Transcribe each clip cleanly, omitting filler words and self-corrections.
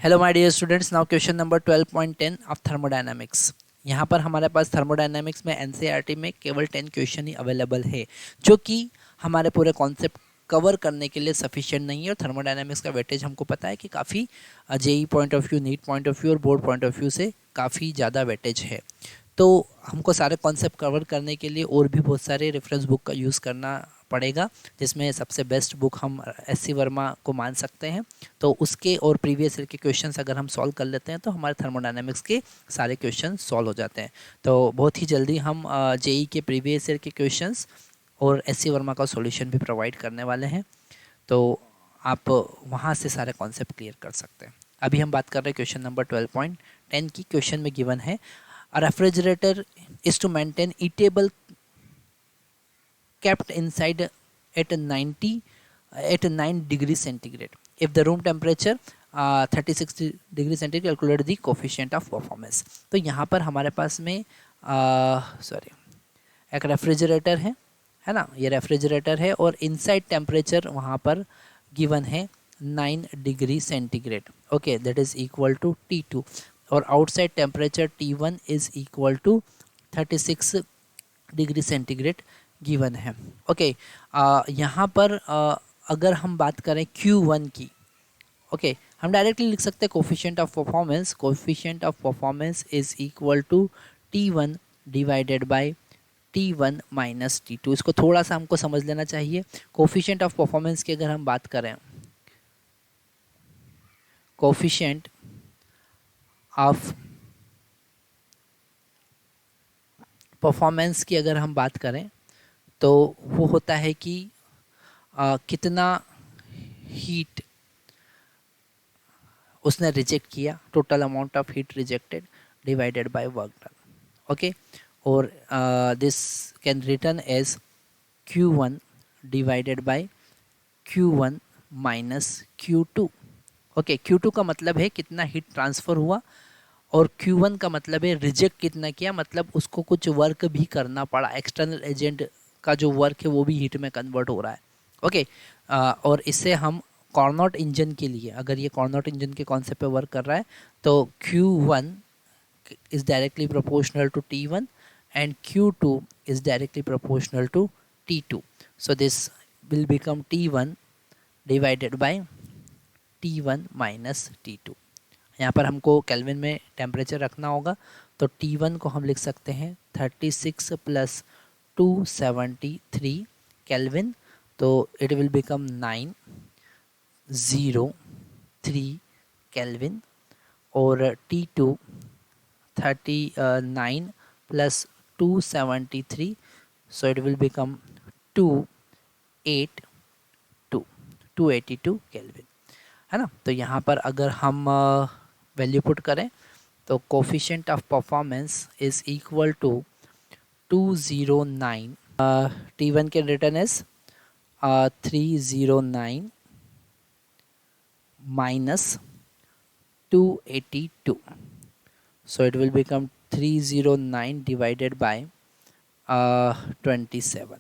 Hello my dear students, now question number 12.10 of thermodynamics. यहाँ पर हमारे पास थर्मोडायनामिक्स में एनसीईआरटी में केवल 10 क्वेश्चन ही अवेलेबल है, जो कि हमारे पूरे कॉन्सेप्ट कवर करने के लिए सफिशिएंट नहीं है। और थर्मोडायनामिक्स का वेटेज हमको पता है कि काफ़ी JEE point of view, NEET point of view और बोर्ड पॉइंट ऑफ व्यू से काफ़ी ज़्यादा वेटेज है। तो हमको सारे कॉन्सेप्ट कवर करने के लिए और भी बहुत सारे रेफरेंस बुक का यूज़ करना पड़ेगा, जिसमें सबसे बेस्ट बुक हम एस.सी. वर्मा को मान सकते हैं। तो उसके और प्रीवियस ईयर के क्वेश्चंस अगर हम सॉल्व कर लेते हैं तो हमारे थर्मोडायनामिक्स के सारे क्वेश्चन सॉल्व हो जाते हैं। तो बहुत ही जल्दी हम जेई के प्रीवियस ईयर के क्वेश्चंस और एस.सी. वर्मा का सॉल्यूशन भी प्रोवाइड करने वाले हैं। तो आप वहाँ से सारे कॉन्सेप्ट क्लियर कर सकते हैं। अभी हम बात कर रहे हैं क्वेश्चन नंबर 12.10 की। क्वेश्चन में गिवन है a refrigerator is to maintain eatable kept inside at 9 degrees centigrade if the room temperature 36 degree centigrade, calculate the coefficient of performance. तो यहाँ पर हमारे पास में एक रेफ्रिजरेटर है ना, ये रेफ्रिजरेटर है और इनसाइड टेम्परेचर वहाँ पर गिवन है 9 degree centigrade. Okay, that is equal to T2 और outside temperature T1 is equal to 36 degree centigrade given है। ओके, यहाँ पर अगर हम बात करें Q1 की, ओके, हम डायरेक्टली लिख सकते हैं coefficient of performance. Coefficient of performance is equal to T1 divided by T1 minus T2। इसको थोड़ा सा हमको समझ लेना चाहिए। कोफिशिएंट ऑफ परफॉर्मेंस की अगर हम बात करें, कोफिशिएंट ऑफ परफॉर्मेंस की अगर हम बात करें तो वो होता है कि कितना हीट उसने रिजेक्ट किया, total amount of heat rejected divided by work done. Okay, और this can written as Q1 divided by Q1 minus Q2। Okay, Q2 का मतलब है कितना हीट ट्रांसफ़र हुआ और Q1 का मतलब है रिजेक्ट कितना किया, मतलब उसको कुछ वर्क भी करना पड़ा, एक्सटर्नल एजेंट का जो वर्क है वो भी हीट में कन्वर्ट हो रहा है। ओके, और इससे हम कॉर्नोट इंजन के लिए, अगर ये कॉर्नोट इंजन के कॉन्सेप्ट पे वर्क कर रहा है तो Q1 is directly proportional to T1 and Q2 is directly proportional to T2. So this will become T1 divided by T1 minus T2। यहाँ पर हमको केल्विन में टेम्परेचर रखना होगा, तो T1 को हम लिख सकते हैं 36 प्लस 273 केल्विन, तो इट विल बिकम 903 केल्विन। और T2 39 plus 273, so it will become 282 kelvin, है ना। तो यहाँ पर अगर हम वैल्यू पुट करें तो coefficient of performance is equal to 209, T1 के return is 309 minus 282, so it will become 309 divided by 27।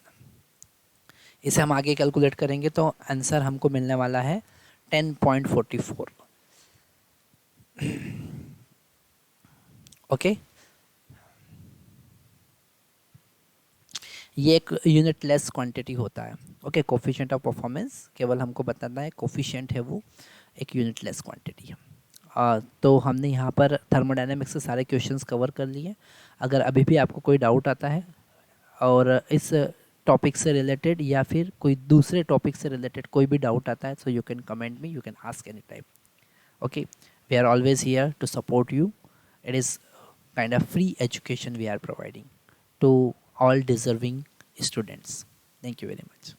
इसे हम आगे कैलकुलेट करेंगे तो आंसर हमको मिलने वाला है 10.44। ओके, ये एक यूनिट लेस क्वांटिटी होता है। ओके, कोफिशिएंट ऑफ परफॉर्मेंस केवल हमको बताना है, कोफिशिएंट है वो एक यूनिट लेस क्वांटिटी है। तो हमने यहाँ पर थर्मोडायनेमिक्स से सारे क्वेश्चंस कवर कर लिए। अगर अभी भी आपको कोई डाउट आता है और इस टॉपिक से रिलेटेड या फिर कोई दूसरे टॉपिक से रिलेटेड कोई भी डाउट आता है, so you can comment me, you can ask any time. Okay, we are always here to support you. It is kind of free education we are providing to all deserving students. Thank you very much.